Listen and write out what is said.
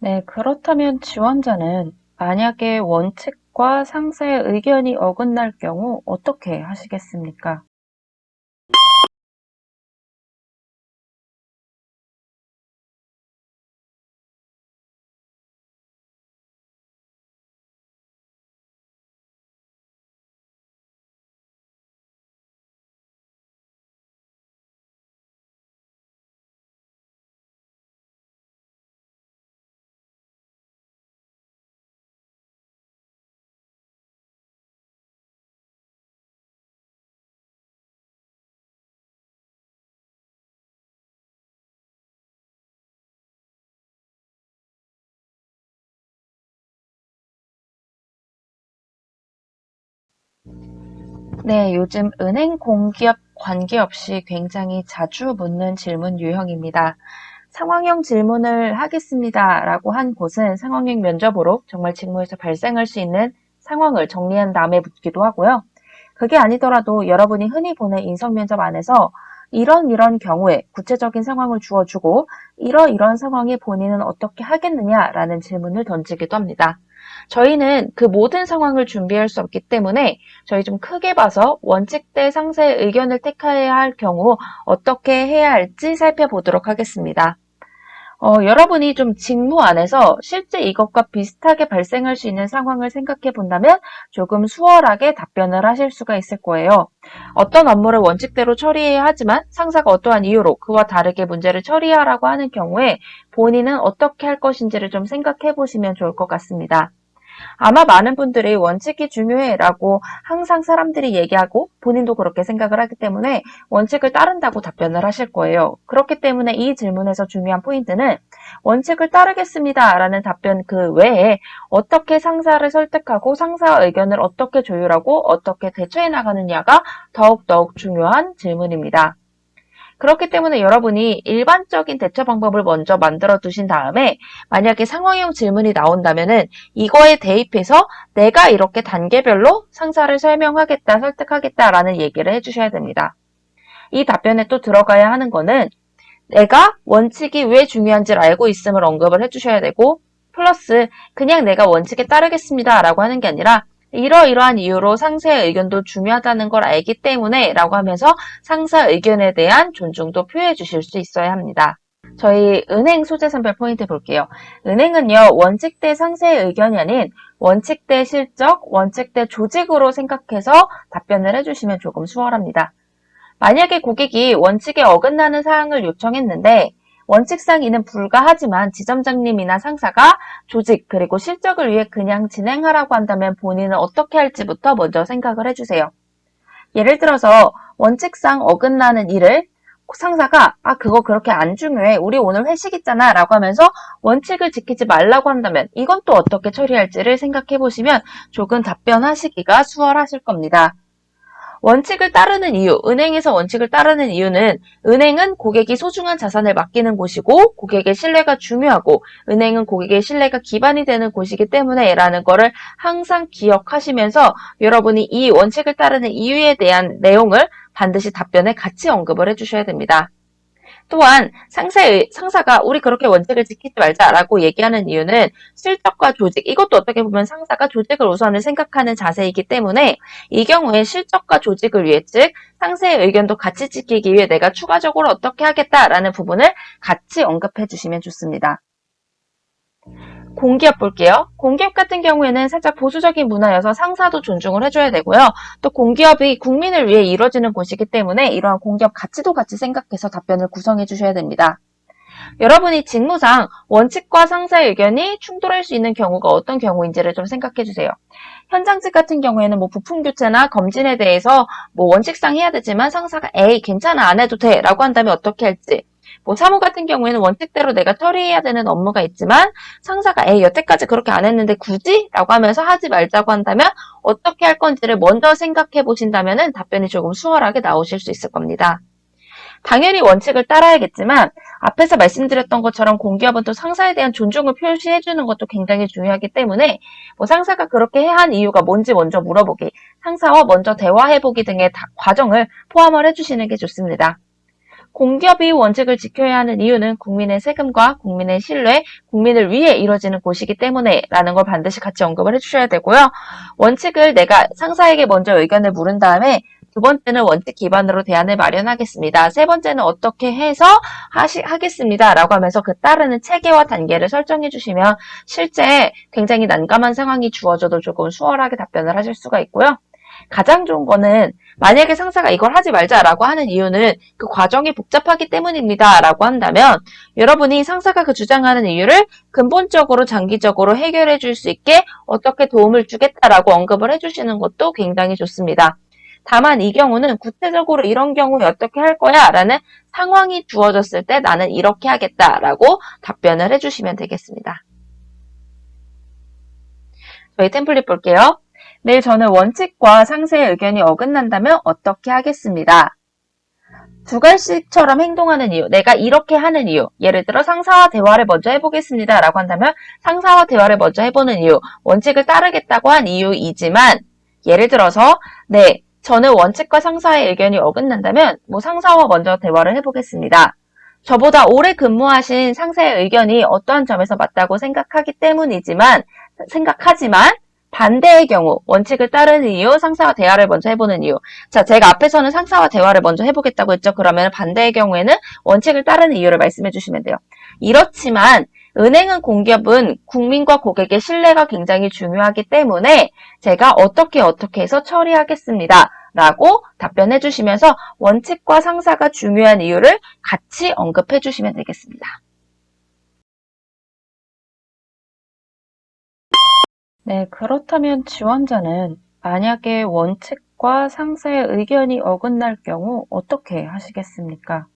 네, 그렇다면 지원자는 만약에 원칙과 상사의 의견이 어긋날 경우 어떻게 하시겠습니까? 네, 요즘 은행 공기업 관계없이 굉장히 자주 묻는 질문 유형입니다. 상황형 질문을 하겠습니다 라고 한 곳은 상황형 면접으로 정말 직무에서 발생할 수 있는 상황을 정리한 다음에 묻기도 하고요. 그게 아니더라도 여러분이 흔히 보는 인성면접 안에서 이런 경우에 구체적인 상황을 주어주고 이런 상황에 본인은 어떻게 하겠느냐라는 질문을 던지기도 합니다. 저희는 그 모든 상황을 준비할 수 없기 때문에 저희 좀 크게 봐서 원칙대 상사의 의견을 택해야 할 경우 어떻게 해야 할지 살펴보도록 하겠습니다. 여러분이 좀 직무 안에서 실제 이것과 비슷하게 발생할 수 있는 상황을 생각해 본다면 조금 수월하게 답변을 하실 수가 있을 거예요. 어떤 업무를 원칙대로 처리해야 하지만 상사가 어떠한 이유로 그와 다르게 문제를 처리하라고 하는 경우에 본인은 어떻게 할 것인지를 좀 생각해 보시면 좋을 것 같습니다. 아마 많은 분들이 원칙이 중요해라고 항상 사람들이 얘기하고 본인도 그렇게 생각을 하기 때문에 원칙을 따른다고 답변을 하실 거예요. 그렇기 때문에 이 질문에서 중요한 포인트는 원칙을 따르겠습니다라는 답변 그 외에 어떻게 상사를 설득하고 상사 의견을 어떻게 조율하고 어떻게 대처해 나가느냐가 더욱더욱 중요한 질문입니다. 그렇기 때문에 여러분이 일반적인 대처 방법을 먼저 만들어 두신 다음에 만약에 상황형 질문이 나온다면은 이거에 대입해서 내가 이렇게 단계별로 상사를 설명하겠다, 설득하겠다라는 얘기를 해주셔야 됩니다. 이 답변에 또 들어가야 하는 거는 내가 원칙이 왜 중요한지를 알고 있음을 언급을 해주셔야 되고 플러스 그냥 내가 원칙에 따르겠습니다 라고 하는 게 아니라 이러이러한 이유로 상사의 의견도 중요하다는 걸 알기 때문에 라고 하면서 상사 의견에 대한 존중도 표해 주실 수 있어야 합니다. 저희 은행 소재 선별 포인트 볼게요. 은행은요, 원칙 대 상사의 의견이 아닌 원칙 대 실적, 원칙 대 조직으로 생각해서 답변을 해주시면 조금 수월합니다. 만약에 고객이 원칙에 어긋나는 사항을 요청했는데 원칙상 이는 불가하지만 지점장님이나 상사가 조직 그리고 실적을 위해 그냥 진행하라고 한다면 본인은 어떻게 할지부터 먼저 생각을 해주세요. 예를 들어서 원칙상 어긋나는 일을 상사가 그거 그렇게 안 중요해. 우리 오늘 회식 있잖아 라고 하면서 원칙을 지키지 말라고 한다면 이건 또 어떻게 처리할지를 생각해 보시면 조금 답변하시기가 수월하실 겁니다. 원칙을 따르는 이유, 은행에서 원칙을 따르는 이유는 은행은 고객이 소중한 자산을 맡기는 곳이고 고객의 신뢰가 중요하고 은행은 고객의 신뢰가 기반이 되는 곳이기 때문에 라는 거를 항상 기억하시면서 여러분이 이 원칙을 따르는 이유에 대한 내용을 반드시 답변에 같이 언급을 해주셔야 됩니다. 또한 상사가 우리 그렇게 원칙을 지키지 말자라고 얘기하는 이유는 실적과 조직, 이것도 어떻게 보면 상사가 조직을 우선을 생각하는 자세이기 때문에 이 경우에 실적과 조직을 위해, 즉 상사의 의견도 같이 지키기 위해 내가 추가적으로 어떻게 하겠다라는 부분을 같이 언급해 주시면 좋습니다. 공기업 볼게요. 공기업 같은 경우에는 살짝 보수적인 문화여서 상사도 존중을 해줘야 되고요. 또 공기업이 국민을 위해 이루어지는 곳이기 때문에 이러한 공기업 가치도 같이 생각해서 답변을 구성해 주셔야 됩니다. 여러분이 직무상 원칙과 상사의 의견이 충돌할 수 있는 경우가 어떤 경우인지를 좀 생각해 주세요. 현장직 같은 경우에는 뭐 부품 교체나 검진에 대해서 뭐 원칙상 해야 되지만 상사가 에이 괜찮아 안 해도 돼 라고 한다면 어떻게 할지, 뭐 사무 같은 경우에는 원칙대로 내가 처리해야 되는 업무가 있지만 상사가 에이 여태까지 그렇게 안 했는데 굳이? 라고 하면서 하지 말자고 한다면 어떻게 할 건지를 먼저 생각해 보신다면 답변이 조금 수월하게 나오실 수 있을 겁니다. 당연히 원칙을 따라야겠지만 앞에서 말씀드렸던 것처럼 공기업은 또 상사에 대한 존중을 표시해주는 것도 굉장히 중요하기 때문에 뭐 상사가 그렇게 한 이유가 뭔지 먼저 물어보기, 상사와 먼저 대화해보기 등의 과정을 포함을 해주시는 게 좋습니다. 공기업이 원칙을 지켜야 하는 이유는 국민의 세금과 국민의 신뢰, 국민을 위해 이루어지는 곳이기 때문에 라는 걸 반드시 같이 언급을 해주셔야 되고요. 원칙을 내가 상사에게 먼저 의견을 물은 다음에 두 번째는 원칙 기반으로 대안을 마련하겠습니다. 세 번째는 어떻게 해서 하겠습니다. 라고 하면서 그 따르는 체계와 단계를 설정해 주시면 실제 굉장히 난감한 상황이 주어져도 조금 수월하게 답변을 하실 수가 있고요. 가장 좋은 거는 만약에 상사가 이걸 하지 말자라고 하는 이유는 그 과정이 복잡하기 때문입니다. 라고 한다면 여러분이 상사가 그 주장하는 이유를 근본적으로 장기적으로 해결해 줄 수 있게 어떻게 도움을 주겠다라고 언급을 해주시는 것도 굉장히 좋습니다. 다만 이 경우는 구체적으로 이런 경우에 어떻게 할 거야? 라는 상황이 주어졌을 때 나는 이렇게 하겠다라고 답변을 해주시면 되겠습니다. 저희 템플릿 볼게요. 네, 저는 원칙과 상사의 의견이 어긋난다면 어떻게 하겠습니다. 두 갈씩처럼 행동하는 이유, 내가 이렇게 하는 이유, 예를 들어 상사와 대화를 먼저 해보겠습니다 라고 한다면 상사와 대화를 먼저 해보는 이유, 원칙을 따르겠다고 한 이유이지만 예를 들어서 네, 저는 원칙과 상사의 의견이 어긋난다면 상사와 먼저 대화를 해보겠습니다. 저보다 오래 근무하신 상사의 의견이 어떠한 점에서 맞다고 생각하지만 반대의 경우 원칙을 따르는 이유, 상사와 대화를 먼저 해보는 이유. 자, 제가 앞에서는 상사와 대화를 먼저 해보겠다고 했죠. 그러면 반대의 경우에는 원칙을 따르는 이유를 말씀해 주시면 돼요. 이렇지만 은행은 공기업은 국민과 고객의 신뢰가 굉장히 중요하기 때문에 제가 어떻게 해서 처리하겠습니다. 라고 답변해 주시면서 원칙과 상사가 중요한 이유를 같이 언급해 주시면 되겠습니다. 네, 그렇다면 지원자는 만약에 원칙과 상사의 의견이 어긋날 경우 어떻게 하시겠습니까?